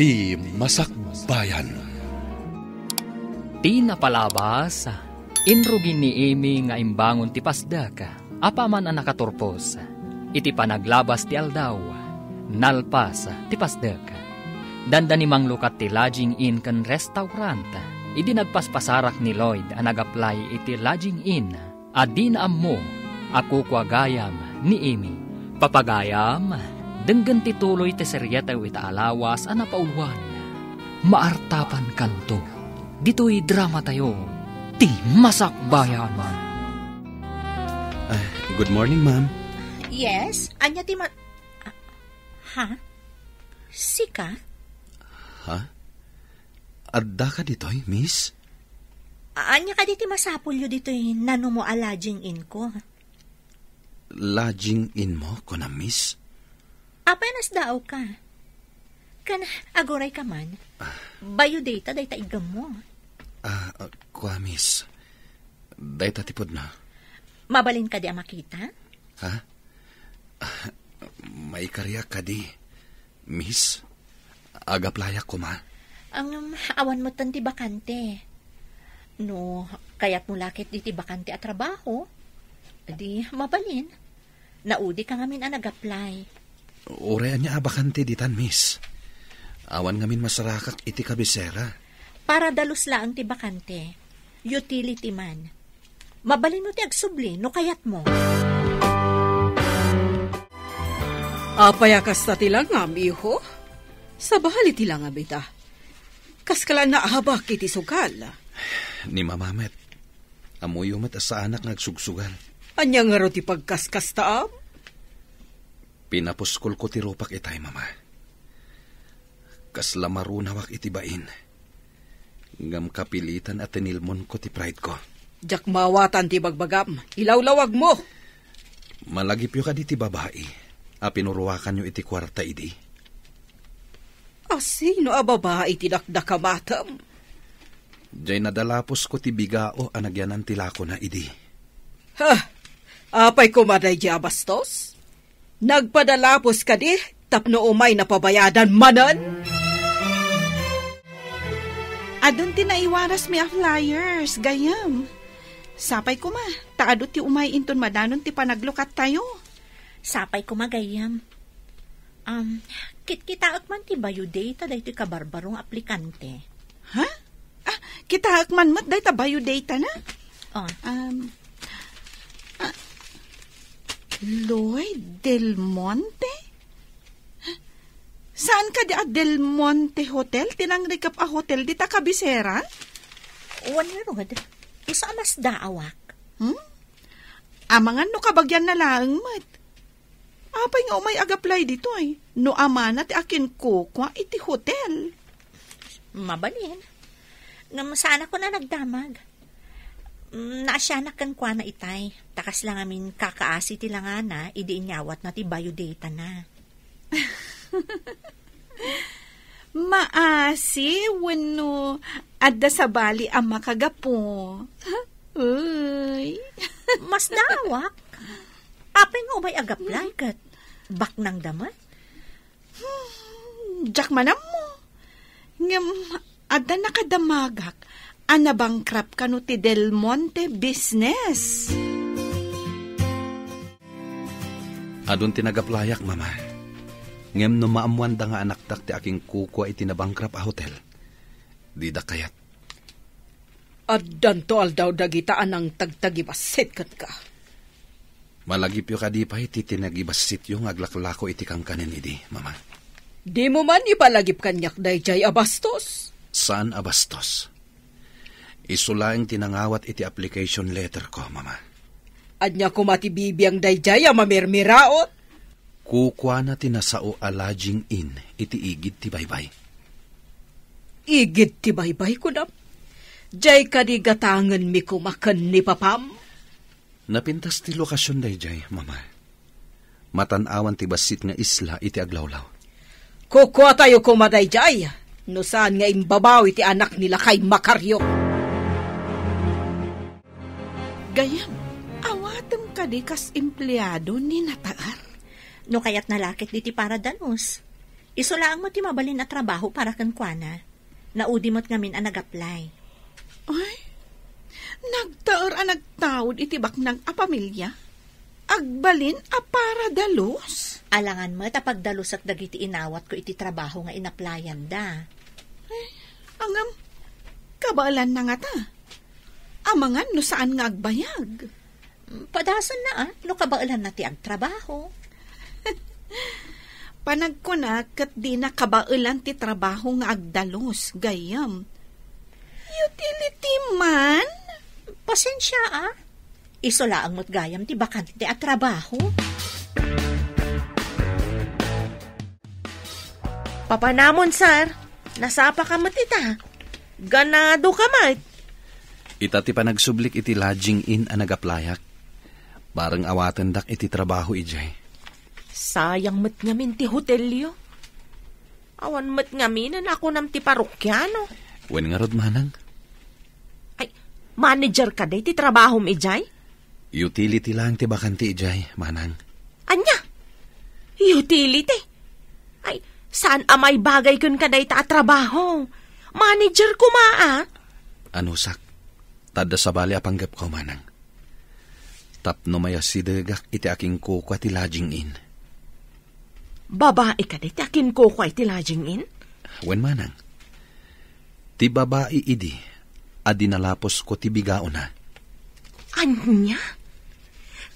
Iti Masakbayan. Ti napalabas, inrugin ni Amy nga imbangon ti pasdaka, apaman ang nakaturpos. Iti panaglabas ti aldaw, nalpas ti pasdaka. Danda ni manglukat ti lodging inn kan restaurant. Idi nagpaspasarak ni Lloyd ang nag-apply iti lodging inn. Adi na ammo, ako kwagayam ni Amy. Papagayam, denggan ti tuloy ti seryeta wita alawas ang napaulwan. Maartapan kanto. Dito'y drama tayo, ti Masakbayan. Good morning, ma'am. Yes? Anya ti Ha? Sika? Ha? Adda ka dito'y, miss? Anya ka diti masapulyo dito'y nano mo alaging in ko. Lodging in mo ko na, miss? Apenas daaw ka. Kan agoray ka man. Bayo data day taigam mo. Kwa, miss. Day tatipod na. Mabalin ka di ang makita? Ha? May karya ka di, miss. Agaplayak ko, ma. Ang awan mo tanti bakante. No, kaya't mo lakit diti bakante at trabaho. Di mabalin. Naudi ka ngamin ang nag-apply. Urean niya abakante ditan, miss. Awan ngamin masarakak iti kabisera. Para dalos laang ti bakante. Utility man. Mabalin mo ti agsubli, no kayat mo. Apayakas ta tilang nga, miho. Sa bahali tilang nga, bita. Kaskala na ahabak iti sugal. Ni mamamet. Amuyumat sa anak nagsugsugal. Anya nga ro ti pagkaskas taam? Pinapuskol ko ti rupak itay, mama. Kasla marunawak iti bain. Ngam kapilitan at tinilmon ko ti pride ko. Jak mawatan ti bagbagam. Ilawlawag mo. Malagipyo ka di ti babae. Pinuruwakan nyo iti kwarta idi. Sino a babae ti dakdakamatam? Diyay nadalapos ko ti bigao anagyanan ti lako na idi. Ha? Apay kumaday di abastos? Nagpadalapos ka di, tapno umay napabayadan manan? Adun ti naiwaras mi a flyers, gayam. Sapay ko ma, taadot ti umay inton madanon ti panaglukat tayo. Sapay ko magayam. Kita man ti bayo data dahi ti kabarbarong aplikante. Ha? Kita man mat dahi ta bayo data na? Lloyd Del Monte? Saan ka di a Del Monte Hotel? Tinangrikap a hotel di ta kabisera? Wanirod. Isa mas daawak. Amangan no kabagyan na lang, mat. Apay nga umay agaplay dito ay. No amana ti akin kukwa iti hotel. Mabalin. Ngam sana ko na nagdamag. Naasyanak kan kwa na itay. Takas lang amin kakaasi ti langana, idi inyawat na ti biodata na. Maasi, wano, adda sa bali ang makagapo. Uy. Mas daawak. Apay nga umay agaplay kat bak ng damat. Jak manam mo. Ngam, adda nakadamagak. Anabangkrap ka no ti Del Monte business. Adun tinagaplayak, mama. Ngem no maamuan da nga anaktak ti aking kukwa iti nabangkrap a hotel. Di da kayat. Addan to aldaw dagitaan ang tagtagibasit kat ka. Malagipyo ka di pa iti tinagibasit yung aglaklako iti kang kanin idi, mama. Di mo man ipalagip kanyak dayjay abastos. Saan abastos? Isulaing tinangawat iti application letter ko, mama. Anya ko matibibiyang dayjay a mamirmiraot. Kukwa na tinasao a lodging in iti igid ti baybay. Igid ti baybay ko na. Jay kadigatangan mi kumakan ni papam. Napintas ti lokasyon dayjay, mama. Matanawan ti basit nga isla iti aglawlaw. Kukwa tayo kumadayjay. No saan nga imbabaw iti anak nila kay Makaryo. Gayam, awatem ka di kas empleyado ni Nataar. No kayat nalakit diti para danos. Isulaang mo ti mabalin na trabaho para kan kuana. Naudi mo't ngamin ang nag-apply. Ay, nagtaor ang nagtawid itibak ng apamilya. Agbalin a para dalos. Alangan mo, tapagdalos at dagiti inawat ko iti trabaho nga inaplayan da. Angam, kabaalan na nga ta. Amangan no saan nga agbayag. Padasan na no kabaalan na ti agtrabaho. Panag ko na kat di na kabaalan ti trabaho nga agdalos, gayam. Utility man? Pasensya Isulaang mo't gayam ti bakante ti at trabaho. Papanamon, sir. Nasapa ka mat ita. Ganado ka mat. Ita ti panagsublik iti lodging in a nagaplayak. Parang awatan dak iti trabaho ijay. Sayang mat ngamin ti hotelyo. Awan mat ngamin ako nam ti parokyano. Wen nga rod manang? Ay, manager ka day ti trabaho mi ijay? Utility lang ti bakante ijay, manang. Anya? Utility? Ay, saan amay bagay kun ka day ta trabaho? Manager ko Ano sak? Tada sa bali apanggap ko, manang. Tapno maya sidagak iti aking kukwa ti lodging in. Babae ka day ti akin kukwa iti lodging in? Wen manang. Ti babae idi, adinalapos ko ti bigao na. Anya?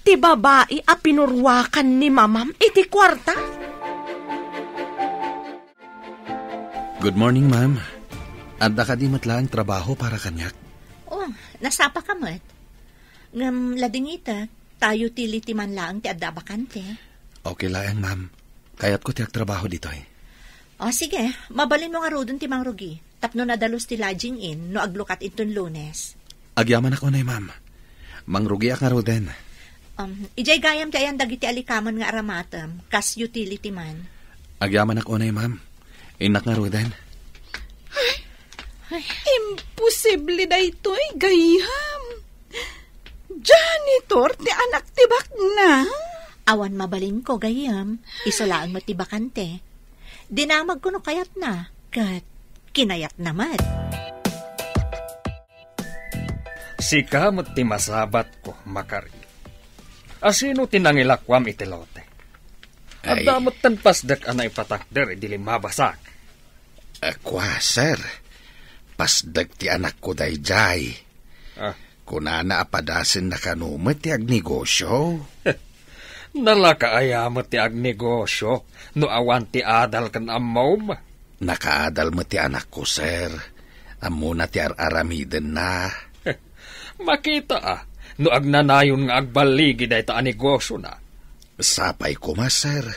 Ti babae a pinurwakan ni mamam iti kwarta? Good morning, ma'am. Adda ka di matlaang trabaho para kanyak. Oh, nasapa ka mo't. Ngam ladingita, tayo utility man lang ti adda bakante. Okay lang, ma'am. Kayat ko tiyak trabaho dito eh. O sige, mabalin mo nga rodon ti Mang Rugi. Tapno nadalos ti lodging in no aglukat iton Lunes. Agyaman ako na ma'am. Mangrugi ak nga roden. Ijay gayam ti ayan dagiti alikaman nga aramatam, kas utility man. Agyaman ako na ma'am. Inak nga roden. Imposible na ito'y gayam. Janitor, ti anak tibak na. Awan mabalin ko gayam, isulaan mo ti bakante. Dinamag ko no kayat na, kat kinayat naman. Sika mo't ti masabat ko, Makari. Asino tinangilakwam iti lote? At damot tan pasdak anay patakder idili mabasak. Kwa, sir. Pasdag ti anak ko dayjay. Kunana apadasin na kanumet ti agnegosyo. Nalakaayamot ti agnegosyo no awan ti adal kan amom. Nakaadal mo ti anak ko, sir. Amo na ti aramiden na. Makita no agnanayon nga agbaligi day ta negosyo na. Sapay ko ma, sir.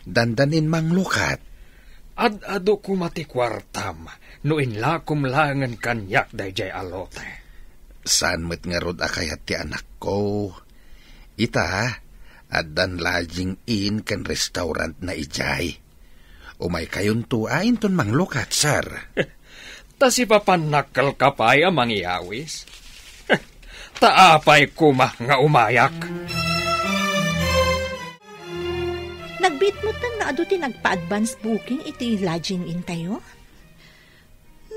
Dandanin mang lukat. Ad-ado ko mati kwartam no inlakom langan kanyak dayjay alote. Saan mo't nga rod akayat ti anak ko? Ita, addan lodging in kan restaurant na ijay. Umay kayon tuain ton mang lukat, sir. Ta si papanakal kapay ang mangyawis. Taapay kuma nga umayak. Nagbit mo tan na ado ti nagpa-advance booking iti lodging in tayo?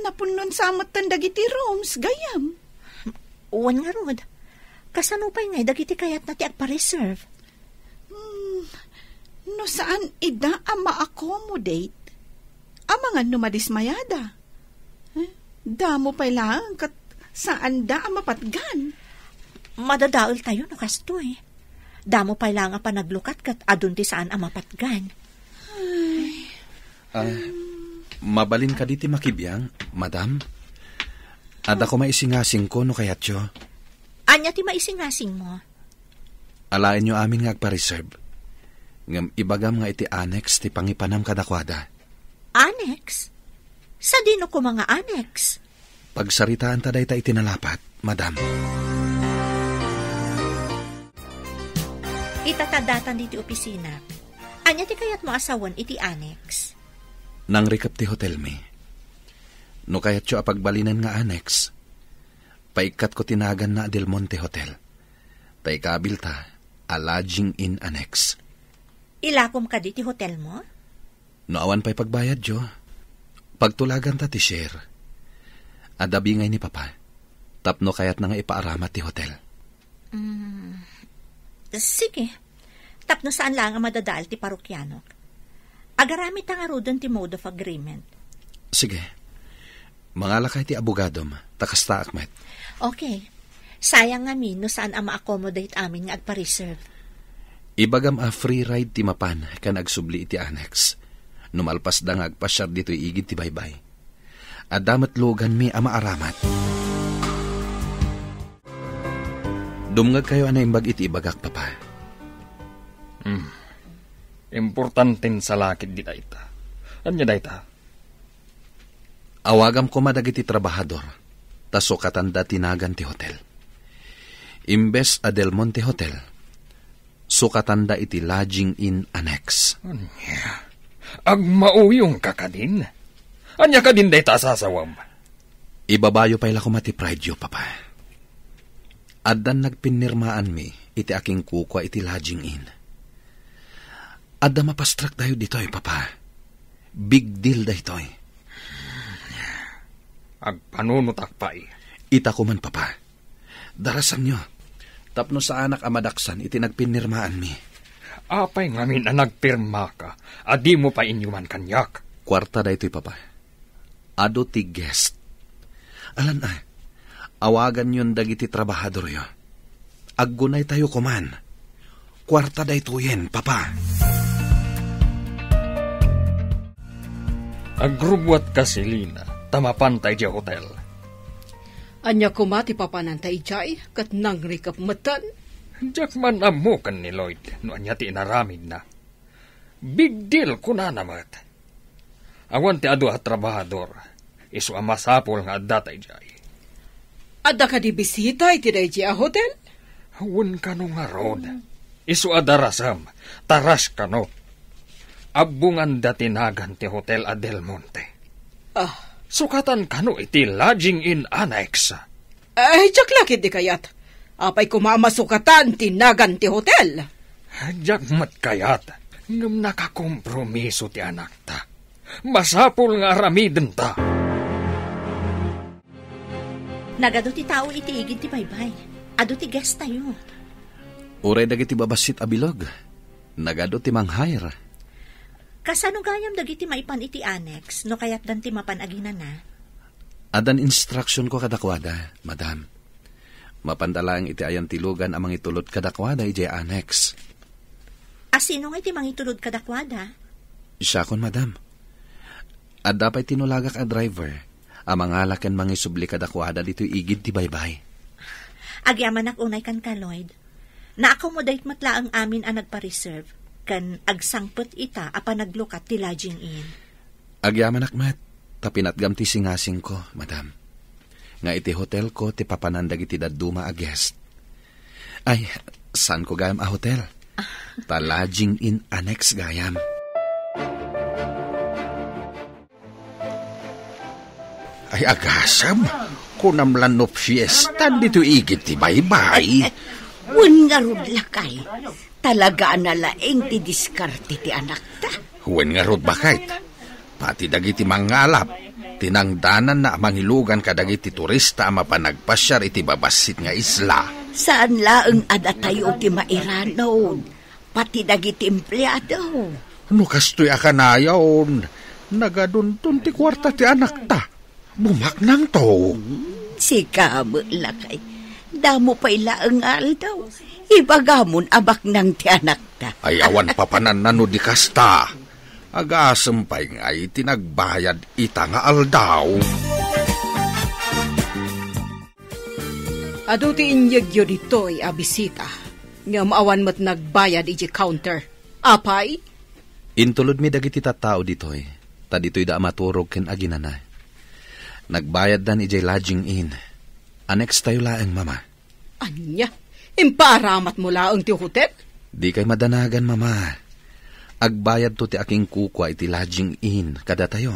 Napunon sa amat tan dagiti rooms, gayam. Uwan nga rod. Kasano pa'y ngay dagiti kayat na ti agpa-reserve? No saan ida ma-accommodate? Amangan numadismayada. Damo pa'y lang kat saan da mapatgan? Madadaol tayo no kasto eh. Damo pa'y lang pa naglukat kat adun ti saan mapatgan. Mabalin ka diti makibiyang, madam? Ada ko maisingasing ko no kayatyo. Anya ti maisingasing mo? Alain nyo amin nga agpa-reserve. Ngam ibagam nga iti annex ti pangipanam kadakwada. Annex? Sa dino ko mga annex? Pagsaritaan taday ta itinalapat, madam. Itatadatan diti opisina. Anya ti kayat mo asawan iti annex? Nang recap ti hotel mi. No kayatyo apagbalinan nga annex. Paikat ko tinagan na Del Monte Hotel. Tay kabilta, a lodging in annex. Ilakom ka diti hotel mo? No awan pa'y pagbayad, Jo. Pagtulagan ta ti share. Adabi ngay ni Papa. Tapno kayat na nga ipaaramat ti hotel. Sige. Tapno saan lang ang madadaal ti parokyanok. Agaramit ang arudon ti mode of agreement. Sige. Mangalakay ti abogadom. Takasta akmet. Okay. Sayang amin no saan ang ma-accommodate amin nga agpa-reserve. Ibagam a free ride ti mapan kan agsubli iti annex. Numalpas da nga agpasyar dito'y igid ti baybay. Adamat lugan mi ama aramat. Dumngag kayo anay imbag iti ibagak, Papa. Importanten sa lakid di dayta. Anya dayta? Awagam ko madag iti trabahador. Taso katanda tinagan ti hotel. Imbes a Del Monte Hotel. Sukatanda iti lodging in annex. Anya? Agmauyong ka kadin? Anya kadin dayta sasawam? Ibabayo pa'y lako mati pride, Papa. Addan nagpinirmaan mi iti aking kukwa iti lodging in. Adda mapastrak dayo ditoy, Papa. Big deal daytoy. Agpanunutak pa Ita ko man, Papa. Darasan nyo. Tapno sa anak amadaksan iti nagpinirmaan mi. Apay ngamin na nagpirma ka, adi mo pa inyuman kanyak. Kwarta daytoy, Papa. Ado ti guest. Alan awagan yun dagiti trabahador yo. Aggunay tayo kuman. Kwarta daytoyen, Papa. Agrubwat ka si Lina, tamapantay di hotel. Anya kumati papanantay jay, kat nangrikap matan. Diyak man amukan ni Lloyd, no anya ti inaramid na. Big deal kuna namat. Awan ti adu at trabahador, isu amasapol nga adatay jay. Adda ka di bisita iti day jay hotel? Awan ka no nga rod. Isu adarasam, taras ka no. Abungan datinagan ti Hotel Del Monte. Sukatan kano iti lodging in annex. Ay, jaklakit di kayat. Apay kumamasukatan tinagan ti hotel. Jakmat kayat. Ngam nakakompromiso ti anak ta. Masapul nga aramiden ta. Nagado ti tao iti igid ti baybay. Ado ti guest tayo. Uray dagiti babasit abilog. Nagado ti manghayra. Kasano gayam dagiti maipan iti annex, no kayat dan ti mapan agina na? Adan instruction ko kadakwada, Madam. Mapandalang iti ayan tilugan amang itulot kadakwada iti annex. Asino nga iti mangitulod kadakwada? Siya kon, Madam. At dapat tinulagak a driver, amang alakan mangisubli kadakwada dito igid ti baybay. Agyaman ak unay kan ka, Lloyd. Na-accommodate matla ang amin ang nagpa-reserve. Kan agsangpet ita apa naglukat ti lodging in. Agyaman akmat, tapinatgam ti singasing ko, Madam. Nga iti hotel ko ti papanandag iti daduma a guest. Ay, saan ko gayam a hotel? Ta lodging in annex gayam. Ay agasam, kunamlan no fiesta dito igit ti baybay. Wen nga rod lakay. Talaga na laeng ti diskarte ti anak ta. Wen nga rod bakit? Pati dagiti mangalap, tinangdanan na mangilugan kadagiti turista mapanagpasyar iti babasit nga isla. Saan laeng adatayo ti mairanon? Pati dagiti empleyado. No kastoy akanayaon, nagaduntun ti kwarta ti anak ta. Bumaknang to. Sikamo lakay. Damo pa ilaeng aldaw. Ibagamon abak ng ti anak ta. Ay awan papanan nano di kasta. Agasempay nga itinagbayad ita nga aldaw. Ado ti inyagyo dito'y abisita. Nga maawan mo't nagbayad iji counter. Apay? Intulod mi dagiti tattao ditoy. Ta ditoy da maturog ken aginana. Nagbayad dan iji lodging in. Annex tayo laeng, Mama. Anya? Imparamat mo laeng ti hotel? Di kay madanagan, Mama. Agbayad to ti aking kukwa iti lodging in kada tayo.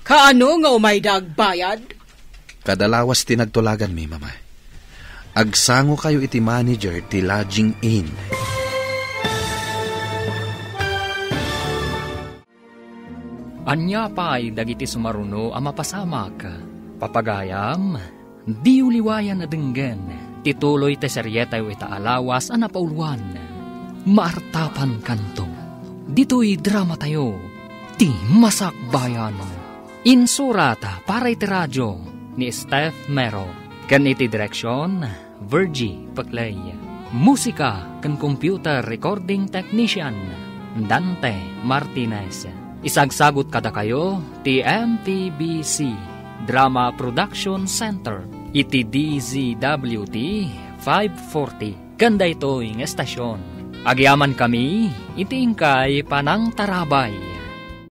Kaano nga umay dagbayad? Kadalawas tinagtulagan mi, Mama. Agsango kayo iti manager ti lodging in. Anya pa'y dagiti sumaruno a mapasama ka. Papagayam, di uliwayan na denggen, tituloy te seryetay ita alawas a napauluan. Maartapan kanto, dito'y drama tayo, ti masakbayan. Insurata para iti radyo ni Steph Mero. Kan iti direksyon, Virgie Paclay. Musika kan computer recording technician, Dante Martinez. Isagsagot kada kayo, ti MTBC Drama Production Center, iti DZWT 540. Ganda ito yung estasyon. Agyaman kami, iti ingkay panang tarabay.